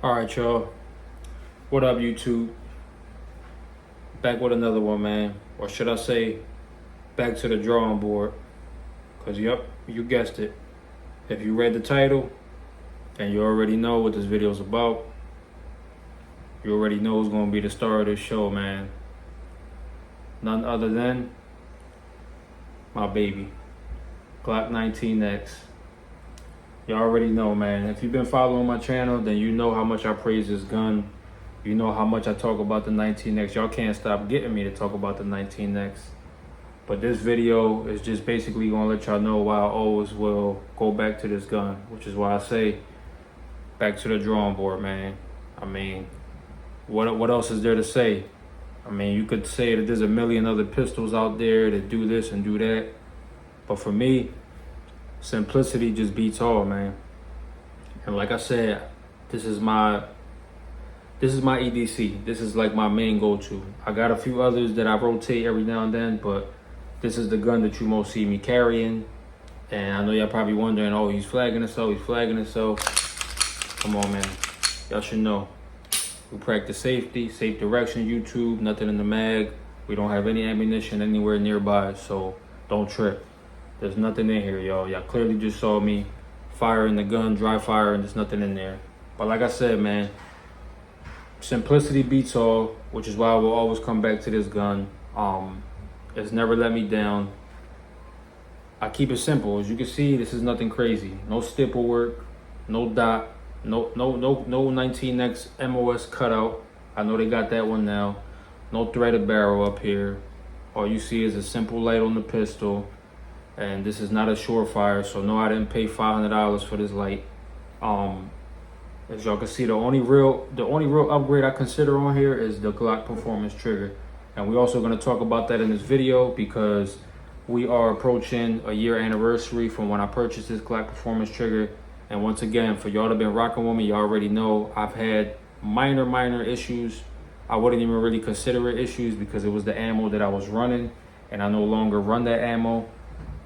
Alright, y'all. What up, YouTube? Back with another one, man. Or should I say, back to the drawing board. Because, yep, you guessed it. If you read the title, and you already know what this video is about, you already know who's going to be the star of this show, man. None other than my baby, Glock 19X. You already know, man. If you've been following my channel, then you know how much I praise this gun. You know how much I talk about the 19X. Y'all can't stop getting me to talk about the 19X. But this video is just basically gonna let y'all know why I always will go back to this gun, which is why I say back to the drawing board, man. I mean, what else is there to say? I mean, you could say that there's a million other pistols out there that do this and do that. But for me, simplicity just beats all, man. And like I said, this is my EDC. This is like my main go-to. I got a few others that I rotate every now and then, but this is the gun that you most see me carrying. And I know y'all probably wondering, oh, he's flagging himself, he's flagging himself. Come on, man. Y'all should know. We practice safety, safe direction, YouTube, nothing in the mag. We don't have any ammunition anywhere nearby, so don't trip. There's nothing in here, y'all. Y'all clearly just saw me firing the gun, dry fire, and there's nothing in there. But like I said, man, simplicity beats all, which is why I will always come back to this gun. It's never let me down. I keep it simple. As you can see, this is nothing crazy. No stipple work, no dot, no 19X MOS cutout. I know they got that one now. No threaded barrel up here. All you see is a simple light on the pistol. And this is not a surefire, so no, I didn't pay $500 for this light. As y'all can see, the only real upgrade I consider on here is the Glock performance trigger. And we're also going to talk about that in this video because we are approaching a year anniversary from when I purchased this Glock performance trigger. And once again, for y'all that been rocking with me, you already know I've had minor issues. I wouldn't even really consider it issues because it was the ammo that I was running, and I no longer run that ammo.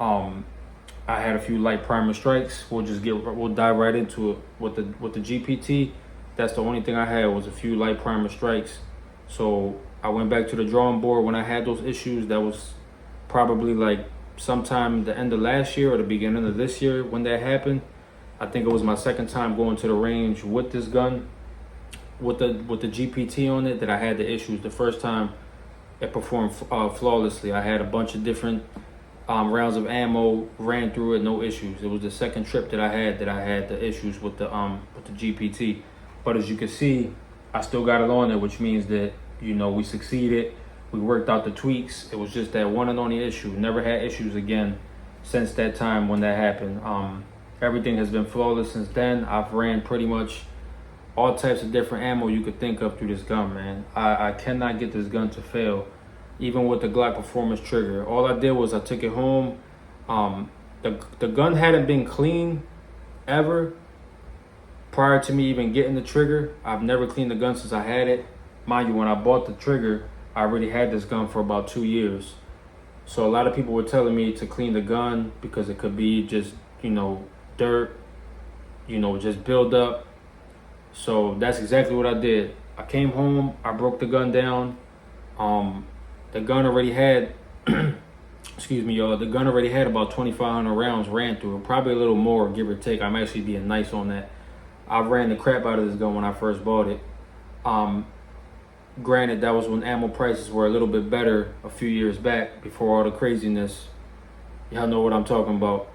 I had a few light primer strikes. We'll dive right into it with the GPT. That's the only thing I had was a few light primer strikes. So I went back to the drawing board when I had those issues. That was probably like sometime the end of last year or the beginning of this year when that happened. I think it was my second time going to the range with this gun, with the GPT on it, that I had the issues. The first time it performed flawlessly. I had a bunch of different rounds of ammo, ran through it, no issues. It was the second trip that I had the issues with the GPT. But as you can see, I still got it on there, which means that, you know, we succeeded. We worked out the tweaks. It was just that one and only issue. Never had issues again since that time when that happened. Everything has been flawless since then. I've ran pretty much all types of different ammo you could think of through this gun, man. I cannot get this gun to fail. Even with the Glock performance trigger, all I did was I took it home. The gun hadn't been clean ever prior to me even getting the trigger. I've never cleaned the gun since I had it. Mind you, when I bought the trigger, I already had this gun for about 2 years. So a lot of people were telling me to clean the gun because it could be just, you know, dirt, you know, just build up. So that's exactly what I did. I came home, I broke the gun down. The gun already had, excuse me, y'all, the gun already had about 2,500 rounds ran through it, probably a little more, give or take. I'm actually being nice on that. I ran the crap out of this gun when I first bought it. Granted, that was when ammo prices were a little bit better a few years back before all the craziness. Y'all know what I'm talking about.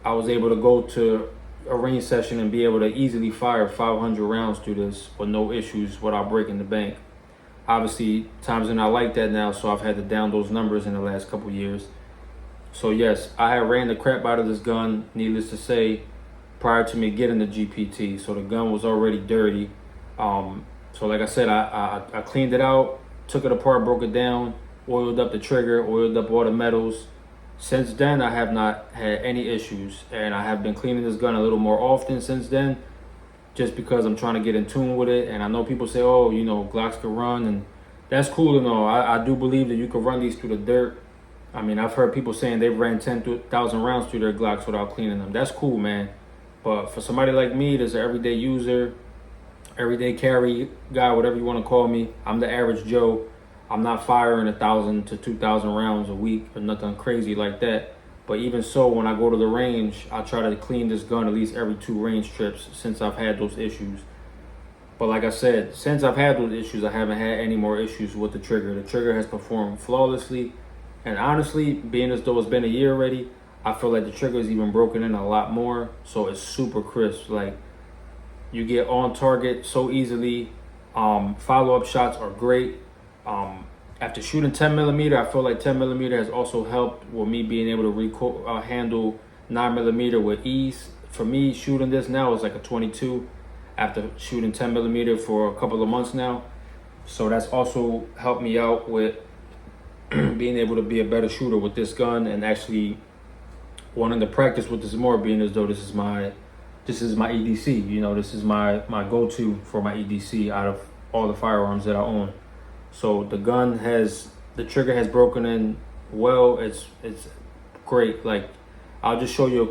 I was able to go to a range session and be able to easily fire 500 rounds through this with no issues without breaking the bank. Obviously, times are not like that now, so I've had to down those numbers in the last couple years. So yes, I had ran the crap out of this gun, needless to say, prior to me getting the GPT. So the gun was already dirty. So like I said, I cleaned it out, took it apart, broke it down, oiled up the trigger, oiled up all the metals. Since then, I have not had any issues, and I have been cleaning this gun a little more often since then, just because I'm trying to get in tune with it. And I know people say, oh, you know, Glocks can run, and that's cool and all. I do believe that you can run these through the dirt. I mean, I've heard people saying they've ran 10,000 rounds through their Glocks without cleaning them. That's cool, man. But for somebody like me that's an everyday user, everyday carry guy, whatever you want to call me. I'm the average Joe. I'm not firing 1,000 to 2,000 rounds a week or nothing crazy like that. But even so, when I go to the range, I try to clean this gun at least every 2 range trips since I've had those issues. But like I said, since I've had those issues, I haven't had any more issues with the trigger. The trigger has performed flawlessly. And honestly, being as though it's been a year already, I feel like the trigger is even broken in a lot more. So it's super crisp. Like, you get on target so easily. Follow-up shots are great. After shooting 10 millimeter, I feel like 10 millimeter has also helped with me being able to handle 9 millimeter with ease. For me, shooting this now is like a 22 after shooting 10 millimeter for a couple of months now. So that's also helped me out with being able to be a better shooter with this gun and actually wanting to practice with this more, being as though this is my EDC. You know, this is my go-to for my EDC out of all the firearms that I own. So the trigger has broken in well. It's great. Like, I'll just show you a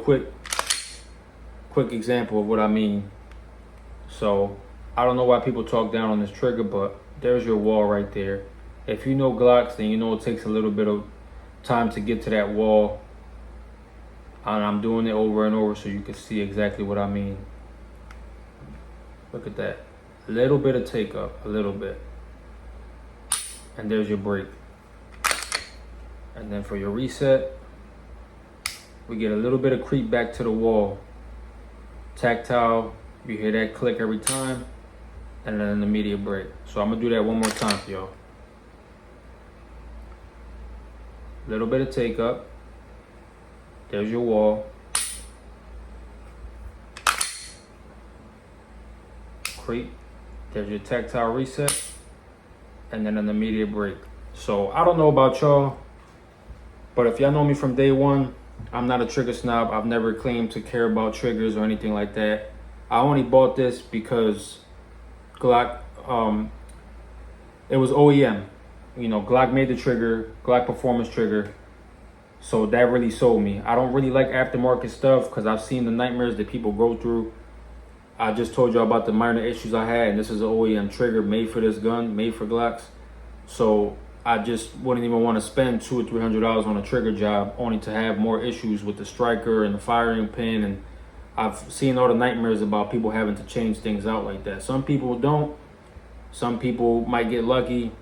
quick example of what I mean. So I don't know why people talk down on this trigger, but there's your wall right there. If you know Glocks, then you know it takes a little bit of time to get to that wall. And I'm doing it over and over so you can see exactly what I mean. Look at that. A little bit of take up, a little bit. And there's your break. And then for your reset, we get a little bit of creep back to the wall. Tactile, you hear that click every time. And then an immediate break. So I'm gonna do that one more time for y'all. Little bit of take up. There's your wall. Creep. There's your tactile reset. And then an immediate break. So I don't know about y'all, but if y'all know me from day one, I'm not a trigger snob. I've never claimed to care about triggers or anything like that. I only bought this because Glock, it was OEM. You know, Glock made the trigger, Glock performance trigger. So that really sold me. I don't really like aftermarket stuff because I've seen the nightmares that people go through. I just told y'all about the minor issues I had, and this is an OEM trigger made for this gun, made for Glocks. So I just wouldn't even want to spend $200 or $300 on a trigger job only to have more issues with the striker and the firing pin. And I've seen all the nightmares about people having to change things out like that. Some people don't. Some people might get lucky.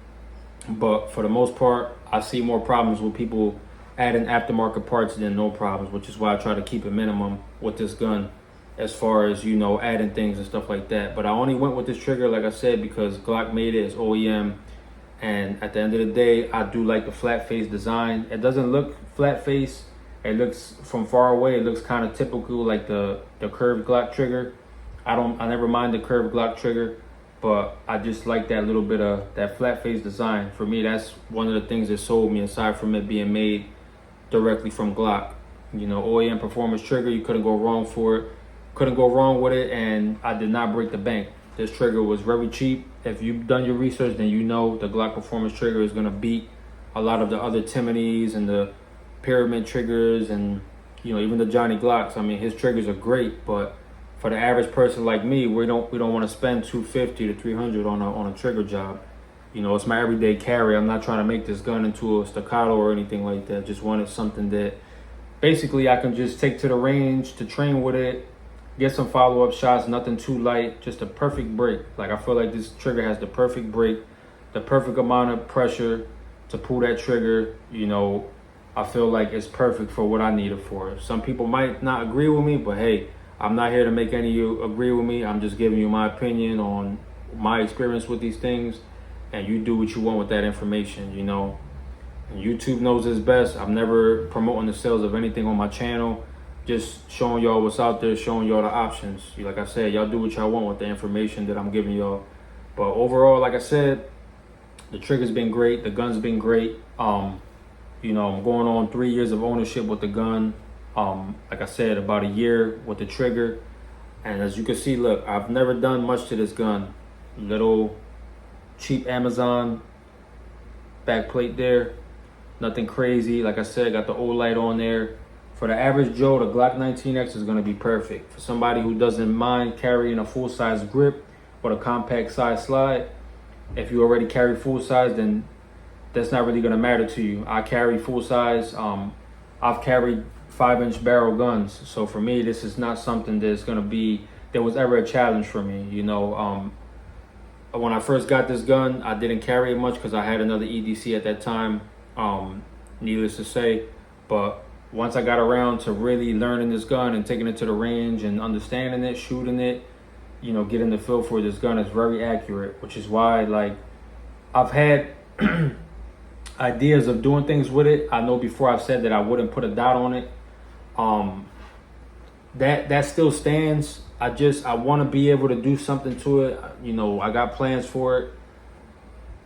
But for the most part, I see more problems with people adding aftermarket parts than no problems, which is why I try to keep a minimum with this gun as far as, you know, adding things and stuff like that. But I only went with this trigger, like I said, because Glock made it as OEM. And at the end of the day, I do like the flat face design. It doesn't look flat face. It looks, from far away, it looks kind of typical like the curved Glock trigger. I never mind the curved Glock trigger, but I just like that little bit of that flat face design. For me, that's one of the things that sold me, aside from it being made directly from Glock. You know, OEM performance trigger, you couldn't go wrong for it. Couldn't go wrong with it, and I did not break the bank. This trigger was very cheap. If you've done your research, then you know the Glock performance trigger is gonna beat a lot of the other Timoneys and the Pyramid triggers, and, you know, even the Johnny Glocks. I mean, his triggers are great, but for the average person like me, we don't want to spend $250 to $300 on a trigger job. You know, it's my everyday carry. I'm not trying to make this gun into a staccato or anything like that. Just wanted something that basically I can just take to the range to train with it, get some follow-up shots, nothing too light, just a perfect break. Like, I feel like this trigger has the perfect break, the perfect amount of pressure to pull that trigger. You know, I feel like it's perfect for what I need it for. Some people might not agree with me, but hey, I'm not here to make any of you agree with me. I'm just giving you my opinion on my experience with these things, and you do what you want with that information, you know. And YouTube knows this best. I'm never promoting the sales of anything on my channel. Just showing y'all what's out there, showing y'all the options. Like I said, y'all do what y'all want with the information that I'm giving y'all. But overall, like I said, the trigger's been great. The gun's been great. You know, I'm going on 3 years of ownership with the gun. Like I said, about a year with the trigger. And as you can see, look, I've never done much to this gun. Little cheap Amazon back plate there. Nothing crazy. Like I said, got the old light on there. For the average Joe, the Glock 19X is going to be perfect. For somebody who doesn't mind carrying a full-size grip with a compact size slide. If you already carry full size, then that's not really gonna matter to you. I carry full size. I've carried 5-inch barrel guns, so for me, this is not something that was ever a challenge for me. You know, when I first got this gun, I didn't carry it much because I had another EDC at that time. Needless to say, but once I got around to really learning this gun and taking it to the range and understanding it, shooting it, you know, getting the feel for this gun is very accurate, which is why, like, I've had ideas of doing things with it. I know before I've said that I wouldn't put a dot on it. That still stands. I want to be able to do something to it. You know, I got plans for it,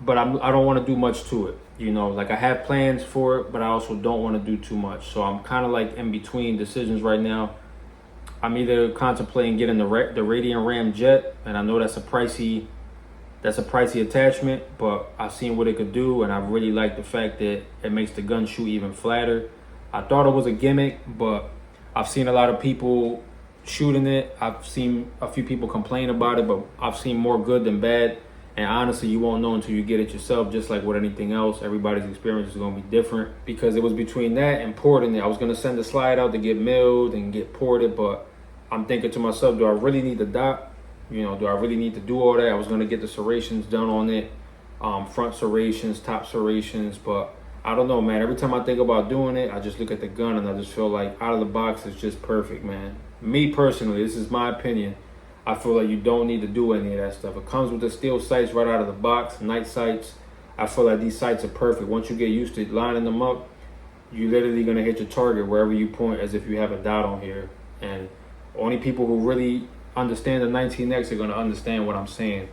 but I don't want to do much to it. You know, like, I have plans for it, but I also don't want to do too much. So I'm kind of like in between decisions right now. I'm either contemplating getting the Radiant Ram Jet, and I know that's a pricey attachment, but I've seen what it could do, and I really like the fact that it makes the gun shoot even flatter. I thought it was a gimmick, but I've seen a lot of people shooting it. I've seen a few people complain about it, but I've seen more good than bad. And honestly, you won't know until you get it yourself. Just like with anything else, everybody's experience is going to be different, because it was between that and porting it. I was going to send the slide out to get milled and get ported, but I'm thinking to myself, do I really need the dot? You know, do I really need to do all that? I was going to get the serrations done on it, front serrations, top serrations, but I don't know, man. Every time I think about doing it, I just look at the gun and I just feel like out of the box it's just perfect, man. Me personally, this is my opinion. I feel like you don't need to do any of that stuff. It comes with the steel sights right out of the box, night sights. I feel like these sights are perfect. Once you get used to lining them up, you're literally going to hit your target wherever you point, as if you have a dot on here. And only people who really understand the 19X are going to understand what I'm saying.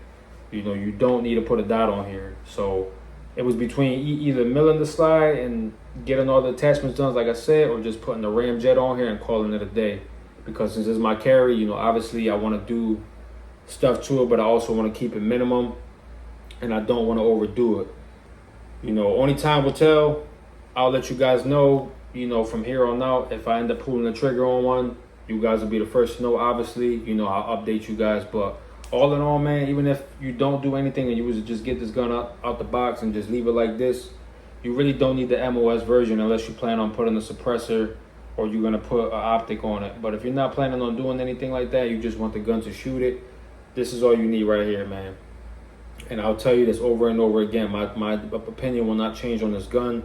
You know, you don't need to put a dot on here. So it was between either milling the slide and getting all the attachments done, like I said, or just putting the Ram Jet on here and calling it a day. Because since it's my carry, you know, obviously I want to do stuff to it, but I also want to keep it minimum, and I don't want to overdo it. You know, only time will tell. I'll let you guys know, you know, from here on out. If I end up pulling the trigger on one, you guys will be the first to know, obviously. You know, I'll update you guys. But all in all, man, even if you don't do anything and you was to just get this gun out the box and just leave it like this, you really don't need the MOS version unless you plan on putting a suppressor or you're going to put an optic on it. But if you're not planning on doing anything like that, you just want the gun to shoot it, this is all you need right here, man. And I'll tell you this over and over again. My opinion will not change on this gun.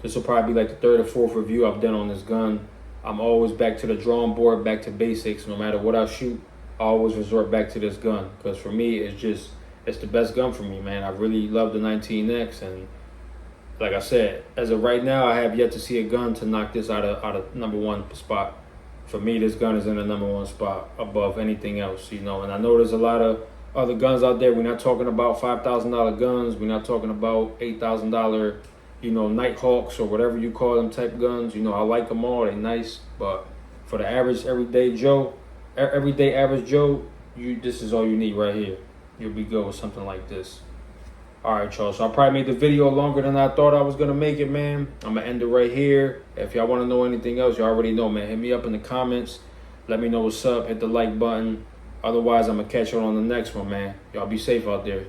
This will probably be like the third or fourth review I've done on this gun. I'm always back to the drawing board, back to basics. No matter what I shoot, I always resort back to this gun. Because for me, it's the best gun for me, man. I really love the 19X, and like I said, as of right now, I have yet to see a gun to knock this out of #1 spot. For me, this gun is in the #1 spot above anything else, you know. And I know there's a lot of other guns out there. We're not talking about $5,000 guns. We're not talking about $8,000, you know, Nighthawks or whatever you call them type guns. You know, I like them all. They're nice. But for the average, everyday average Joe, this is all you need right here. You'll be good with something like this. All right, y'all. So I probably made the video longer than I thought I was going to make it, man. I'm going to end it right here. If y'all want to know anything else, you already know, man. Hit me up in the comments. Let me know what's up. Hit the like button. Otherwise, I'm going to catch you on the next one, man. Y'all be safe out there.